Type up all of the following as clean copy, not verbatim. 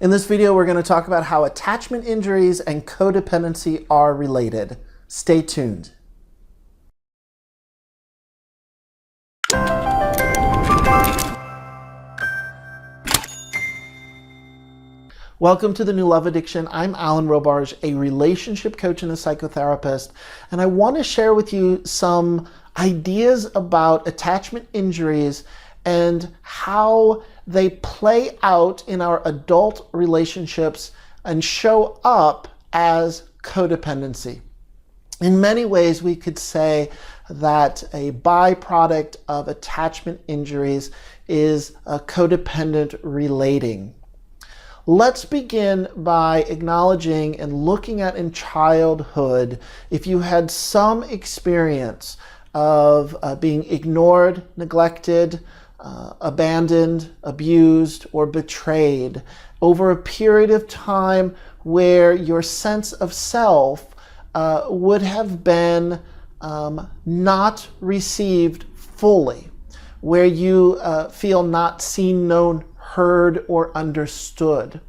In this video, we're going to talk about how attachment injuries and codependency are related. Stay tuned. Welcome to The New Love Addiction. I'm Alan Robarge, a relationship coach and a psychotherapist, and I want to share with you some ideas about attachment injuries and how they play out in our adult relationships and show up as codependency. In many ways, we could say that a byproduct of attachment injuries is a codependent relating. Let's begin by acknowledging and looking at in childhood if you had some experience of being ignored, neglected, abandoned, abused, or betrayed over a period of time where your sense of self would have been not received fully, where you feel not seen, known, heard, or understood.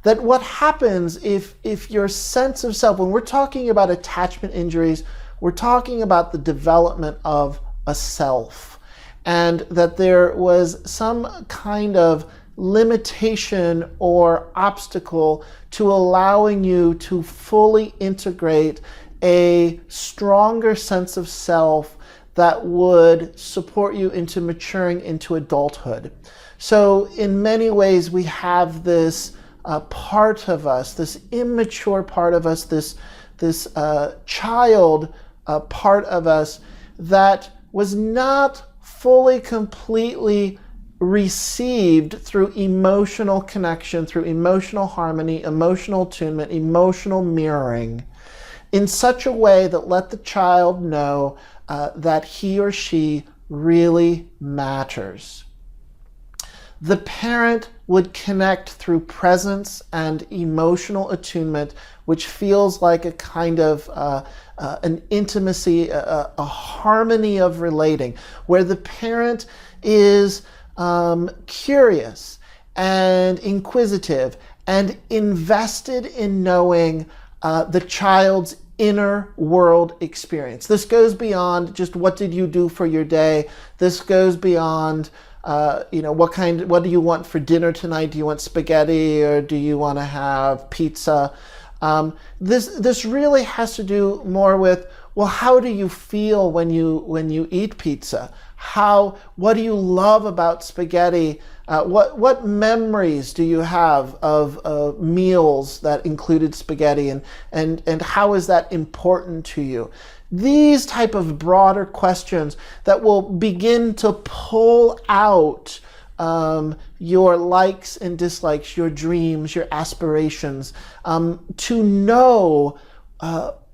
That what happens if your sense of self, when we're talking about attachment injuries, we're talking about the development of a self, and that there was some kind of limitation or obstacle to allowing you to fully integrate a stronger sense of self that would support you into maturing into adulthood. So in many ways, we have this part of us, this immature part of us, this child part of us that was not fully, completely received through emotional connection, through emotional harmony, emotional attunement, emotional mirroring, in such a way that let the child know that he or she really matters. The parent would connect through presence and emotional attunement, which feels like a kind of an intimacy, a harmony of relating, where the parent is curious and inquisitive and invested in knowing the child's inner world experience. This goes beyond just what did you do for your day. This goes beyond what do you want for dinner tonight? Do you want spaghetti or do you want to have pizza? This really has to do more with, well, how do you feel when you eat pizza? What do you love about spaghetti? What memories do you have of meals that included spaghetti, and how is that important to you? These type of broader questions that will begin to pull out your likes and dislikes, your dreams, your aspirations, to know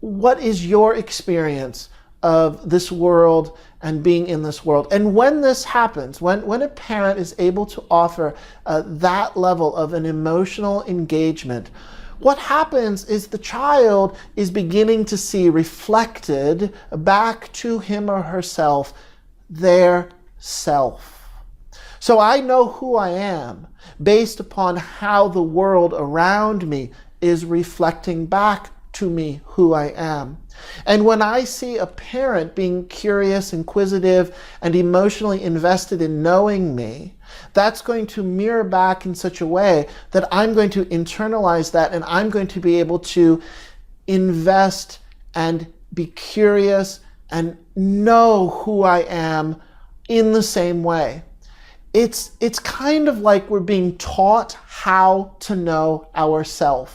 what is your experience of this world and being in this world. And when this happens, when a parent is able to offer that level of an emotional engagement, what happens is the child is beginning to see reflected back to him or herself their self. So I know who I am based upon how the world around me is reflecting back to me who I am. And when I see a parent being curious, inquisitive, and emotionally invested in knowing me, that's going to mirror back in such a way that I'm going to internalize that, and I'm going to be able to invest and be curious and know who I am in the same way. It's kind of like we're being taught how to know ourselves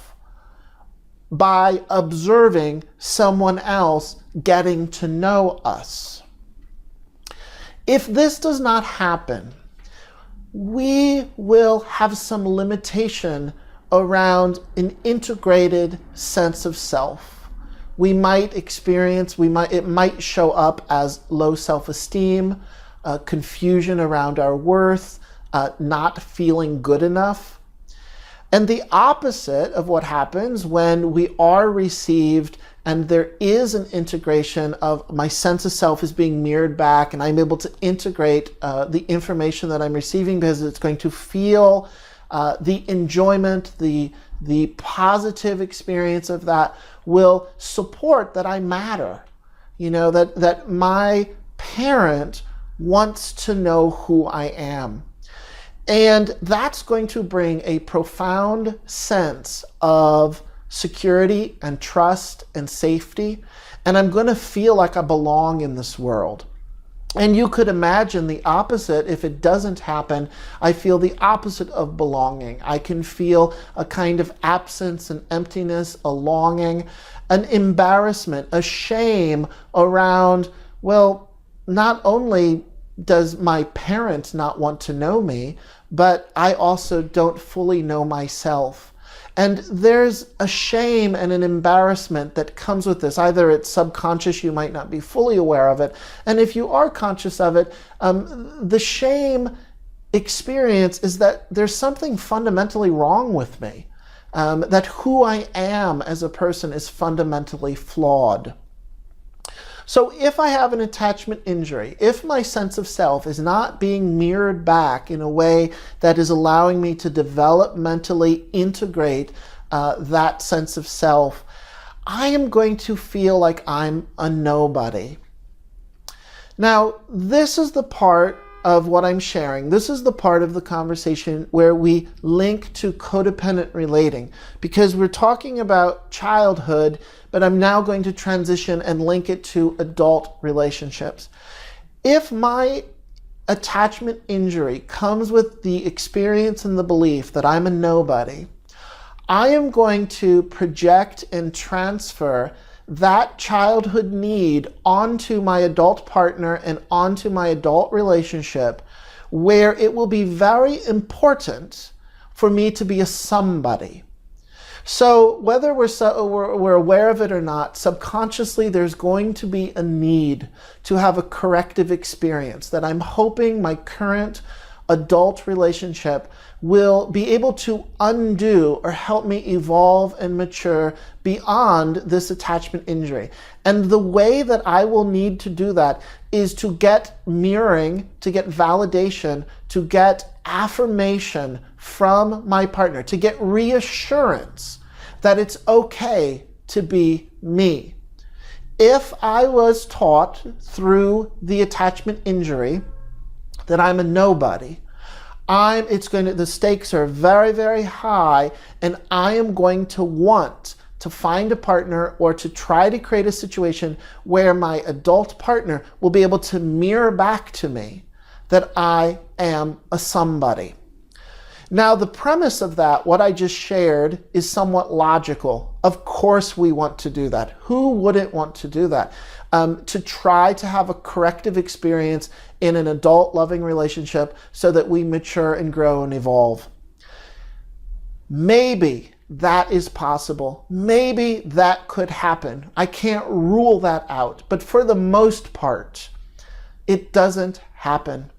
by observing someone else getting to know us. If this does not happen, we will have some limitation around an integrated sense of self. We might experience, it might show up as low self-esteem, confusion around our worth, not feeling good enough. And the opposite of what happens when we are received and there is an integration of my sense of self is being mirrored back, and I'm able to integrate the information that I'm receiving because it's going to feel the enjoyment, the positive experience of that will support that I matter. That my parent wants to know who I am. And that's going to bring a profound sense of security and trust and safety. And I'm going to feel like I belong in this world. And you could imagine the opposite. If it doesn't happen, I feel the opposite of belonging. I can feel a kind of absence, an emptiness, a longing, an embarrassment, a shame around, well, not only does my parent not want to know me, but I also don't fully know myself. And there's a shame and an embarrassment that comes with this. Either it's subconscious, you might not be fully aware of it. And if you are conscious of it, the shame experience is that there's something fundamentally wrong with me. That who I am as a person is fundamentally flawed. So if I have an attachment injury, if my sense of self is not being mirrored back in a way that is allowing me to developmentally integrate that sense of self, I am going to feel like I'm a nobody. Now, this is the part of what I'm sharing. This is the part of the conversation where we link to codependent relating, because we're talking about childhood, but I'm now going to transition and link it to adult relationships. If my attachment injury comes with the experience and the belief that I'm a nobody, I am going to project and transfer that childhood need onto my adult partner and onto my adult relationship, where it will be very important for me to be a somebody. So whether we're aware of it or not, subconsciously there's going to be a need to have a corrective experience that I'm hoping my current adult relationship will be able to undo or help me evolve and mature beyond this attachment injury. And the way that I will need to do that is to get mirroring, to get validation, to get affirmation from my partner, to get reassurance that it's okay to be me. If I was taught through the attachment injury that I'm a nobody, the stakes are very, very high, and I am going to want to find a partner or to try to create a situation where my adult partner will be able to mirror back to me that I am a somebody. Now, the premise of that, what I just shared, is somewhat logical. Of course we want to do that. Who wouldn't want to do that? To try to have a corrective experience in an adult loving relationship so that we mature and grow and evolve. Maybe that is possible. Maybe that could happen. I can't rule that out. But for the most part, it doesn't happen.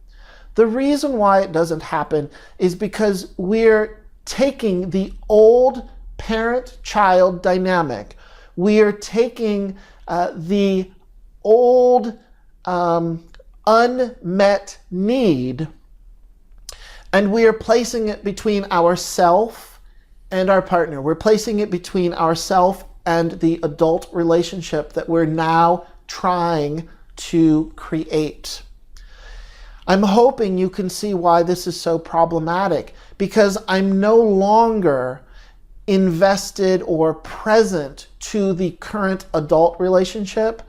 The reason why it doesn't happen is because we're taking the old parent-child dynamic. We're taking the old unmet need, and we are placing it between ourself and our partner. We're placing it between ourself and the adult relationship that we're now trying to create. I'm hoping you can see why this is so problematic, because I'm no longer invested or present to the current adult relationship.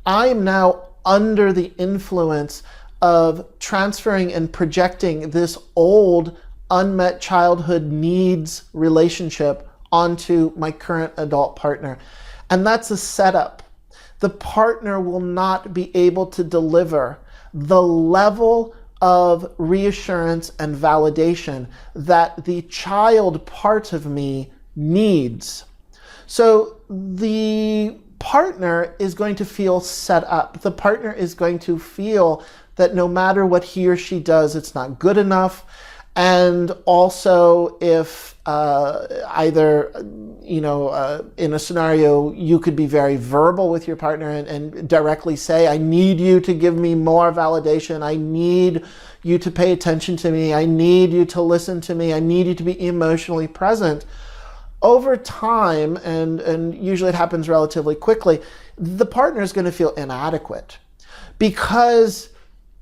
I am now under the influence of transferring and projecting this old unmet childhood needs relationship onto my current adult partner. And that's a setup. The partner will not be able to deliver the level of reassurance and validation that the child part of me needs. So the partner is going to feel set up. The partner is going to feel that no matter what he or she does, it's not good enough. And also if either, in a scenario, you could be very verbal with your partner and directly say, I need you to give me more validation. I need you to pay attention to me. I need you to listen to me. I need you to be emotionally present. Over time, and usually it happens relatively quickly, the partner is going to feel inadequate, because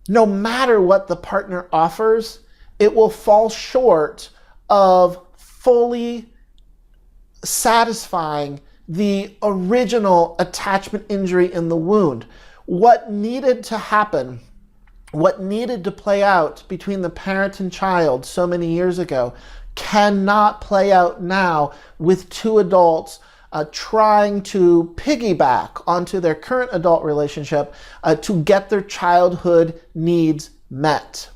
no matter what the partner offers, it will fall short of fully satisfying the original attachment injury in the wound. What needed to happen, what needed to play out between the parent and child so many years ago, cannot play out now with two adults trying to piggyback onto their current adult relationship to get their childhood needs met.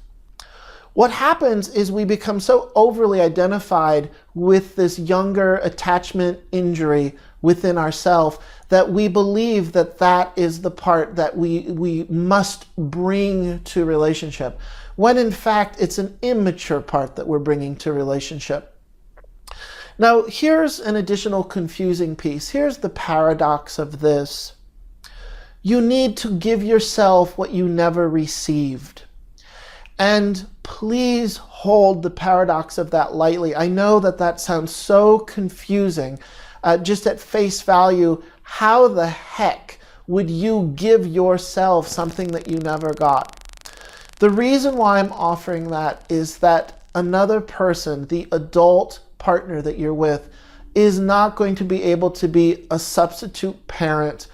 What happens is we become so overly identified with this younger attachment injury within ourselves that we believe that that is the part that we must bring to relationship, when in fact it's an immature part that we're bringing to relationship. Now, here's an additional confusing piece. Here's the paradox of this. You need to give yourself what you never received. And please hold the paradox of that lightly. I know that that sounds so confusing. Just at face value, how the heck would you give yourself something that you never got? The reason why I'm offering that is that another person, the adult partner that you're with, is not going to be able to be a substitute parent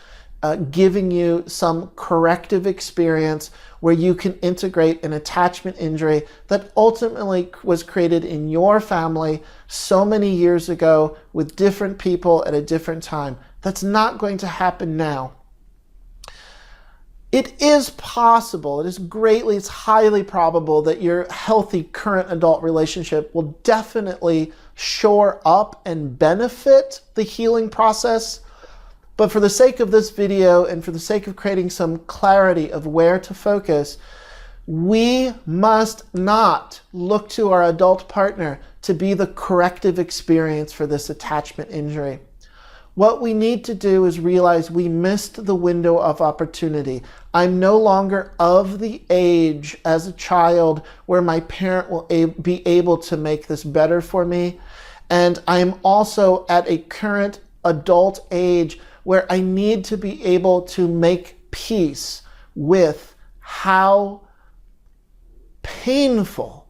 giving you some corrective experience where you can integrate an attachment injury that ultimately was created in your family so many years ago with different people at a different time. That's not going to happen now. It is possible, it's highly probable that your healthy current adult relationship will definitely shore up and benefit the healing process. But for the sake of this video and for the sake of creating some clarity of where to focus, we must not look to our adult partner to be the corrective experience for this attachment injury. What we need to do is realize we missed the window of opportunity. I'm no longer of the age as a child where my parent will be able to make this better for me. And I'm also at a current adult age where I need to be able to make peace with how painful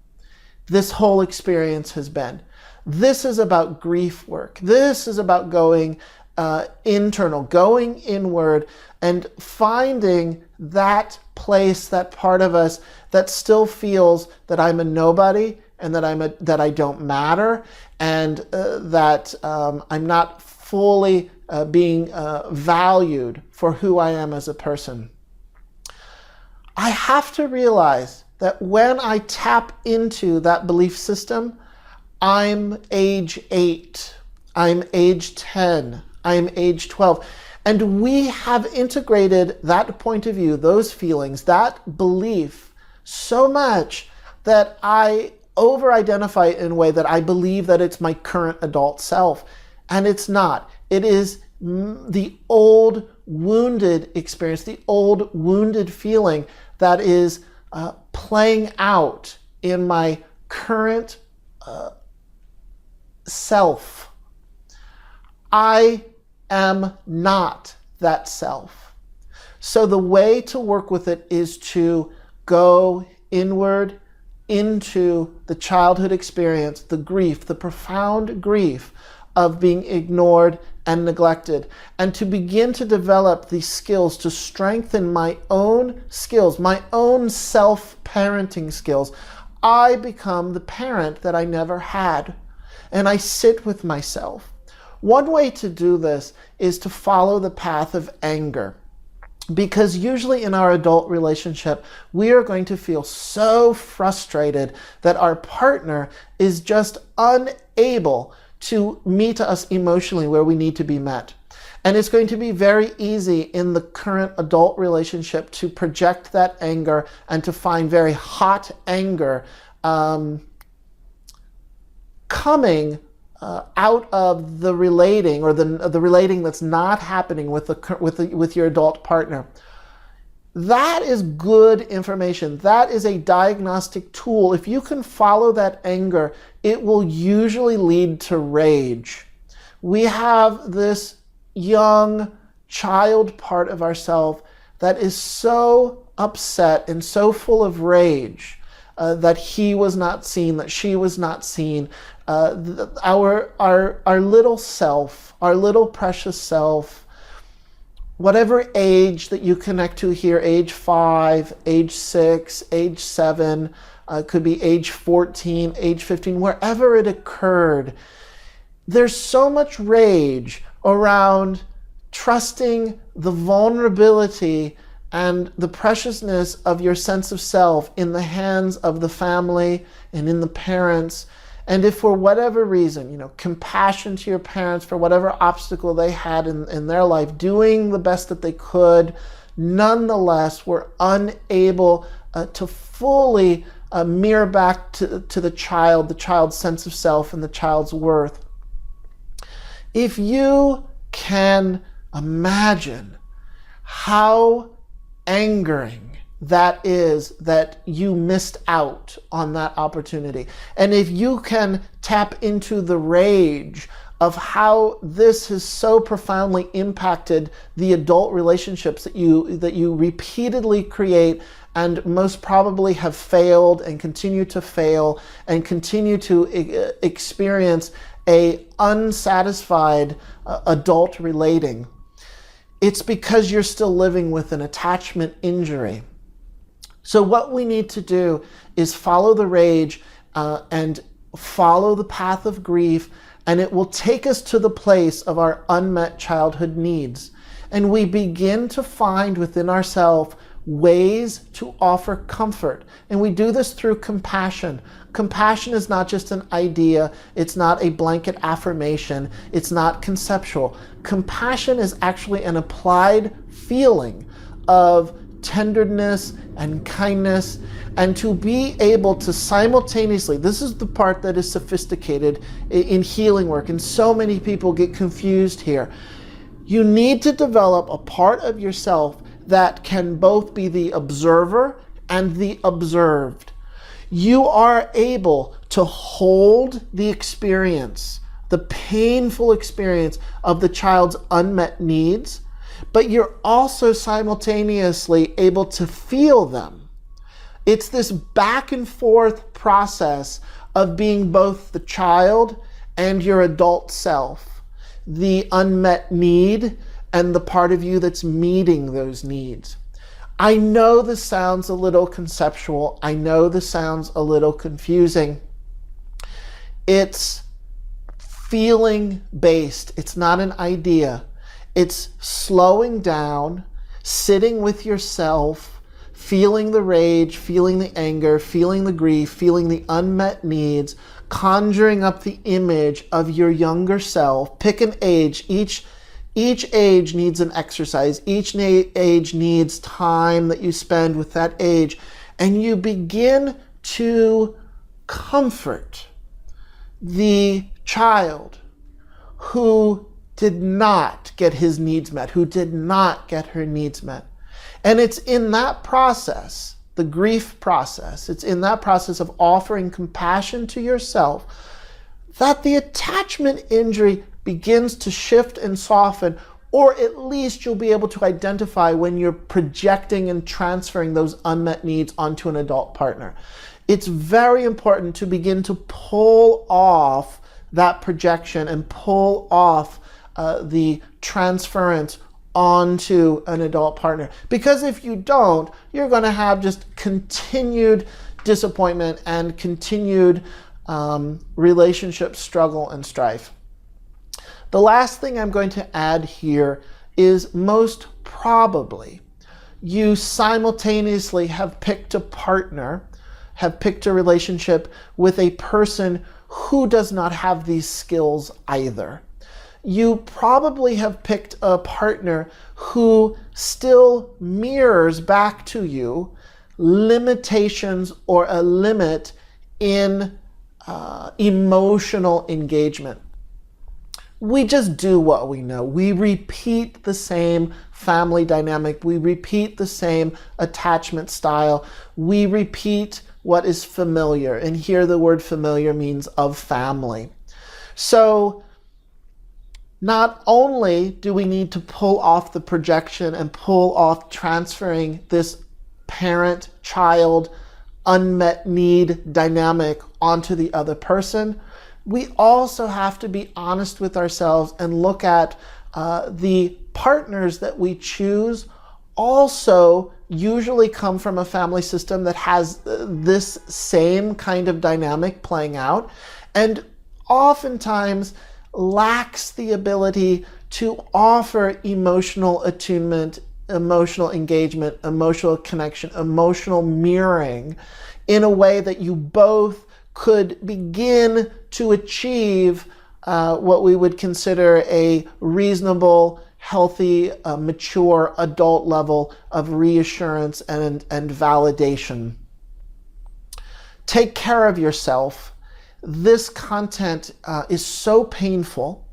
this whole experience has been. This is about grief work. This is about going internal, going inward, and finding that place, that part of us that still feels that I'm a nobody and that I don't matter, and that I'm not fully being valued for who I am as a person. I have to realize that when I tap into that belief system, I'm age 8, I'm age 10, I'm age 12. And we have integrated that point of view, those feelings, that belief so much that I over-identify it in a way that I believe that it's my current adult self. And it's not. It is the old wounded experience, the old wounded feeling that is playing out in my current self. I am not that self. So the way to work with it is to go inward into the childhood experience, the grief, the profound grief of being ignored and neglected, and to begin to develop these skills to strengthen my own skills, my own self-parenting skills. I become the parent that I never had, and I sit with myself. One way to do this is to follow the path of anger. Because usually in our adult relationship, we are going to feel so frustrated that our partner is just unable to meet us emotionally where we need to be met. And it's going to be very easy in the current adult relationship to project that anger and to find very hot anger coming out of the relating, or the relating that's not happening with your adult partner. That is good information. That is a diagnostic tool. If you can follow that anger, it will usually lead to rage. We have this young child part of ourselves that is so upset and so full of rage that he was not seen, that she was not seen. Our little self, our little precious self, whatever age that you connect to here, age 5, age 6, age 7, could be age 14, age 15, wherever it occurred, there's so much rage around trusting the vulnerability and the preciousness of your sense of self in the hands of the family and in the parents. And if for whatever reason, compassion to your parents for whatever obstacle they had in their life, doing the best that they could, nonetheless were unable to fully mirror back to the child's sense of self and the child's worth. If you can imagine how angering that is that you missed out on that opportunity, and if you can tap into the rage of how this has so profoundly impacted the adult relationships that you repeatedly create and most probably have failed and continue to fail and continue to experience a unsatisfied adult relating, it's because you're still living with an attachment injury. So what we need to do is follow the rage and follow the path of grief, and it will take us to the place of our unmet childhood needs. And we begin to find within ourselves ways to offer comfort. And we do this through compassion. Compassion is not just an idea. It's not a blanket affirmation. It's not conceptual. Compassion is actually an applied feeling of tenderness and kindness, and to be able to simultaneously, this is the part that is sophisticated in healing work, and so many people get confused here. You need to develop a part of yourself that can both be the observer and the observed. You are able to hold the experience, the painful experience of the child's unmet needs, but you're also simultaneously able to feel them. It's this back and forth process of being both the child and your adult self, the unmet need and the part of you that's meeting those needs. I know this sounds a little conceptual. I know this sounds a little confusing. It's feeling based. It's not an idea. It's slowing down, sitting with yourself, feeling the rage, feeling the anger, feeling the grief, feeling the unmet needs, conjuring up the image of your younger self. Pick an age. Each age needs an exercise. Each age needs time that you spend with that age. And you begin to comfort the child who did not get his needs met, who did not get her needs met. And it's in that process, the grief process, it's in that process of offering compassion to yourself that the attachment injury begins to shift and soften, or at least you'll be able to identify when you're projecting and transferring those unmet needs onto an adult partner. It's very important to begin to pull off that projection and pull off the transference onto an adult partner. Because if you don't, you're going to have just continued disappointment and continued relationship struggle and strife. The last thing I'm going to add here is most probably you simultaneously have picked a partner, have picked a relationship with a person who does not have these skills either. You probably have picked a partner who still mirrors back to you limitations or a limit in emotional engagement. We just do what we know. We repeat the same family dynamic. We repeat the same attachment style. We repeat what is familiar. And here the word familiar means of family. So not only do we need to pull off the projection and pull off transferring this parent-child unmet need dynamic onto the other person, we also have to be honest with ourselves and look at the partners that we choose also usually come from a family system that has this same kind of dynamic playing out, and oftentimes lacks the ability to offer emotional attunement, emotional engagement, emotional connection, emotional mirroring in a way that you both could begin to achieve what we would consider a reasonable, healthy, mature adult level of reassurance and validation. Take care of yourself. This content is so painful.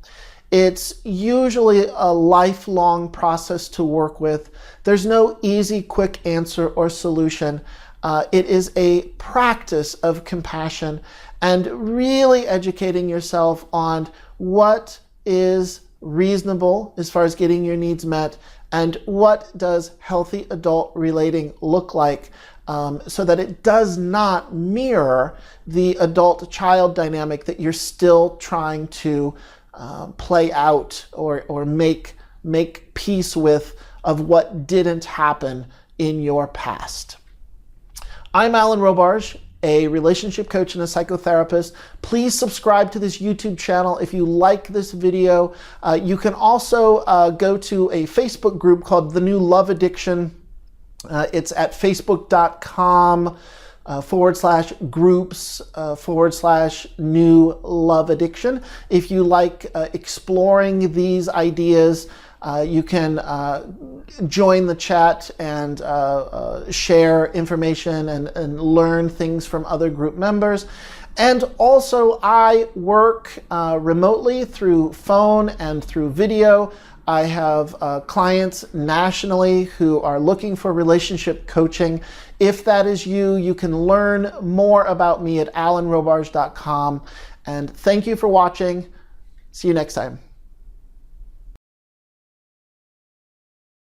It's usually a lifelong process to work with. There's no easy, quick answer or solution. It is a practice of compassion and really educating yourself on what is reasonable as far as getting your needs met and what does healthy adult relating look like, so that it does not mirror the adult-child dynamic that you're still trying to play out or make peace with of what didn't happen in your past. I'm Alan Robarge, a relationship coach and a psychotherapist. Please subscribe to this YouTube channel if you like this video. You can also go to a Facebook group called The New Love Addiction. It's at facebook.com/groups/new love addiction. If you like exploring these ideas, you can join the chat and share information and learn things from other group members. And also, I work remotely through phone and through video. I have clients nationally who are looking for relationship coaching. If that is you, you can learn more about me at alanrobarge.com. And thank you for watching. See you next time.